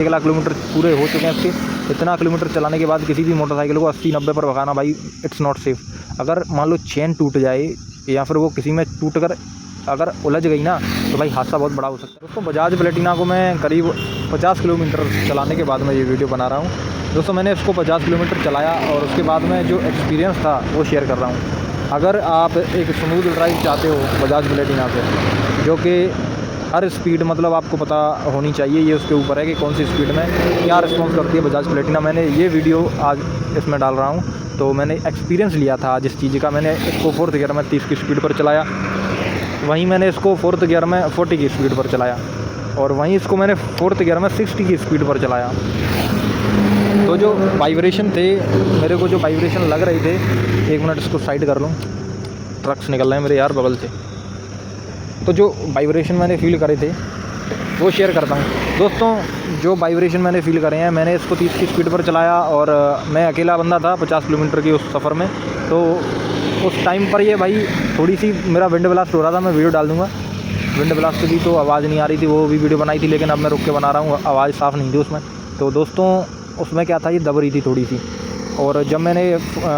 1,00,000 kilometre पूरे हो चुके हैं इसके। इतना किलोमीटर चलाने के बाद किसी भी मोटरसाइकिल को 80-90 पर भगाना भाई इट्स नॉट सेफ़। अगर मान लो चेन टूट जाए या फिर वो किसी में टूट कर अगर उलझ गई ना तो भाई हादसा बहुत बड़ा हो सकता है। दोस्तों बजाज प्लेटिना को मैं करीब 50 किलोमीटर चलाने के बाद मैं ये वीडियो बना रहा हूँ। दोस्तों मैंने इसको 50 किलोमीटर चलाया और उसके बाद में जो एक्सपीरियंस था वो शेयर कर रहा हूँ। अगर आप एक स्मूथ ड्राइव चाहते हो बजाज प्लेटिना पे, जो कि हर स्पीड मतलब आपको पता होनी चाहिए, ये उसके ऊपर है कि कौन सी स्पीड में क्या रिस्पॉन्स करती है बजाज प्लेटिना। मैंने ये वीडियो आज इसमें डाल रहा हूँ, तो मैंने एक्सपीरियंस लिया था आज इस चीज़ का। मैंने इसको 4th गियर में 30 की स्पीड पर चलाया, वहीं मैंने इसको 4th गियर में 40 की स्पीड पर चलाया, और वहीं इसको मैंने 4th गियर में 60 की स्पीड पर चलाया। तो जो वाइब्रेशन थे मेरे को, जो वाइब्रेशन लग रहे थे, 1 मिनट इसको साइड कर लूँ, ट्रक्स निकल रहे हैं मेरे यार बगल से। तो जो वाइब्रेशन मैंने फ़ील करे थे वो शेयर करता हूँ। दोस्तों जो वाइब्रेशन मैंने फ़ील करे हैं, मैंने इसको 30 की स्पीड पर चलाया और मैं अकेला बंदा था 50 किलोमीटर की उस सफ़र में। तो उस टाइम पर ये भाई थोड़ी सी मेरा विंड ब्लास्ट हो रहा था, मैं वीडियो डाल दूँगा। विंड ब्लास्ट की तो आवाज़ नहीं आ रही थी, वो भी वीडियो बनाई थी, लेकिन अब मैं रुक के बना रहा हूँ, आवाज़ साफ़ नहीं थी उसमें। तो दोस्तों उसमें क्या था, ये दब रही थी थोड़ी सी, और जब मैंने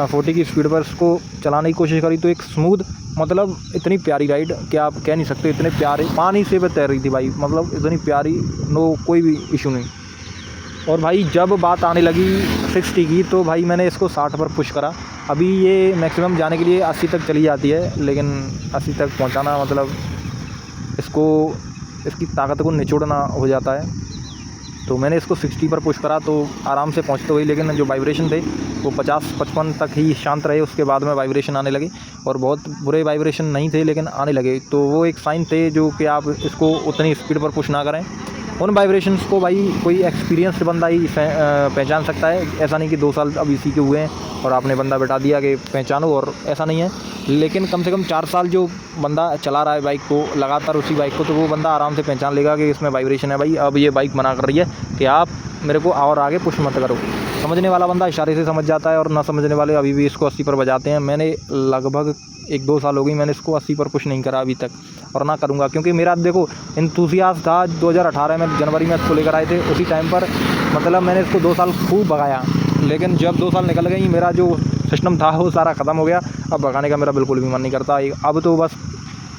40 की स्पीड पर इसको चलाने की कोशिश करी तो एक स्मूथ, मतलब इतनी प्यारी राइड कि आप कह नहीं सकते। इतने प्यारे पानी से तैर रही थी भाई, मतलब इतनी प्यारी, नो कोई भी इशू नहीं। और भाई जब बात आने लगी 60 की तो भाई मैंने इसको 60 पर पुश करा। अभी ये मैक्सिमम जाने के लिए 80 तक चली जाती है, लेकिन 80 तक पहुंचाना मतलब इसकी ताकत को निचोड़ना हो जाता है। तो मैंने इसको 60 पर पुश करा तो आराम से पहुंचते हुए, लेकिन जो वाइब्रेशन थे वो 50-55 तक ही शांत रहे। उसके बाद में वाइब्रेशन आने लगे, और बहुत बुरे वाइब्रेशन नहीं थे लेकिन आने लगे। तो वो एक साइन थे जो कि आप इसको उतनी स्पीड पर पुश ना करें। उन वाइब्रेशंस को भाई कोई एक्सपीरियंस बंदा ही पहचान सकता है। ऐसा नहीं कि 2 साल अब इसी के हुए हैं और आपने बंदा बैठा दिया कि पहचानो, और ऐसा नहीं है। लेकिन कम से कम 4 साल जो बंदा चला रहा है बाइक को लगातार उसी बाइक को, तो वो बंदा आराम से पहचान लेगा कि इसमें वाइब्रेशन है भाई। अब ये बाइक मना कर रही है कि आप मेरे को और आगे पुश मत करो। समझने वाला बंदा इशारे से समझ जाता है, और ना समझने वाले अभी भी इसको 80 पर बजाते हैं। मैंने लगभग 1-2 साल हो गई मैंने इसको 80 पर पुश नहीं करा अभी तक, और ना करूँगा, क्योंकि मेरा देखो एंथुसियास्ट था। 2018 में जनवरी में इसको लेकर आए थे, उसी टाइम पर मतलब मैंने इसको 2 साल खूब भगाया। लेकिन जब 2 साल निकल गई, मेरा जो सिस्टम था वो सारा ख़त्म हो गया। अब भगाने का मेरा बिल्कुल भी मन नहीं करता। अब तो बस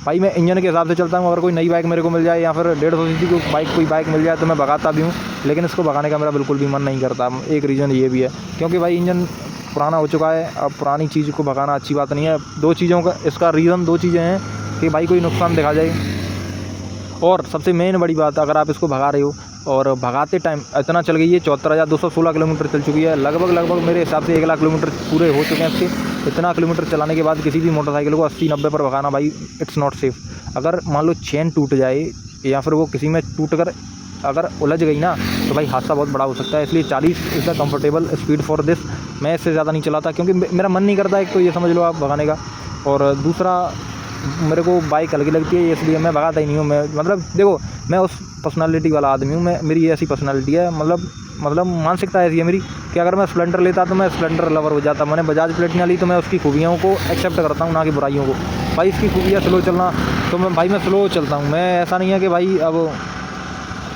भाई मैं इंजन के हिसाब से चलता हूँ। अगर कोई नई बाइक मेरे को मिल जाए या फिर 150 सीसी की कोई बाइक मिल जाए तो मैं भगाता भी हूँ, लेकिन इसको भगाने का मेरा बिल्कुल भी मन नहीं करता। एक रीज़न ये भी है क्योंकि भाई इंजन पुराना हो चुका है। अब पुरानी चीज़ को भगाना अच्छी बात नहीं है। 2 चीज़ों का इसका रीज़न 2 चीज़ें हैं कि भाई कोई नुकसान दिखा जाए, और सबसे मेन बड़ी बात, अगर आप इसको भगा रहे हो और भगाते टाइम इतना चल गई है, 74,216 किलोमीटर चल चुकी है। लगभग मेरे हिसाब से 1,00,000 किलोमीटर पूरे हो चुके हैं इसके। इतना किलोमीटर चलाने के बाद किसी भी मोटरसाइकिल को 80-90 पर भगाना भाई इट्स नॉट सेफ़। अगर मान लो चेन टूट जाए या फिर वो किसी में टूट कर अगर उलझ गई ना तो भाई हादसा बहुत बड़ा हो सकता है। इसलिए 40 is the comfortable speed for this. मैं इससे ज़्यादा नहीं चलाता क्योंकि मेरा मन नहीं करता, एक तो ये समझ लो आप भगाने का, और दूसरा मेरे को बाइक हल्की लगती है, इसलिए मैं भगाता ही नहीं हूँ। मैं मतलब देखो मैं उस पर्सनालिटी वाला आदमी हूँ, मेरी ऐसी पर्सनालिटी है, मतलब मानसिकता ऐसी है मेरी कि अगर मैं स्प्लेंडर लेता तो मैं स्प्लेंडर लवर हो जाता। मैंने बजाज प्लेटिना ली तो मैं उसकी खूबियों को एक्सेप्ट करता हूँ, ना कि बुराइयों को। भाई इसकी खूबियाँ स्लो चलना, तो मैं स्लो चलता हूँ। मैं ऐसा नहीं है कि भाई अब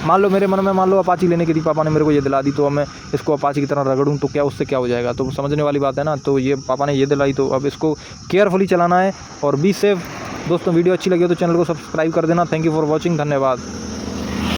मान लो मेरे मन में मान लो अपाची लेने की थी, पापा ने मेरे को ये दिला दी, तो अब मैं इसको अपाची की तरह रगड़ूँ तो क्या उससे क्या हो जाएगा। तो समझने वाली बात है ना। तो ये पापा ने ये दिलाई तो अब इसको केयरफुली चलाना है और बी सेफ। दोस्तों वीडियो अच्छी लगी हो तो चैनल को सब्सक्राइब कर देना। थैंक यू फॉर वॉचिंग, धन्यवाद।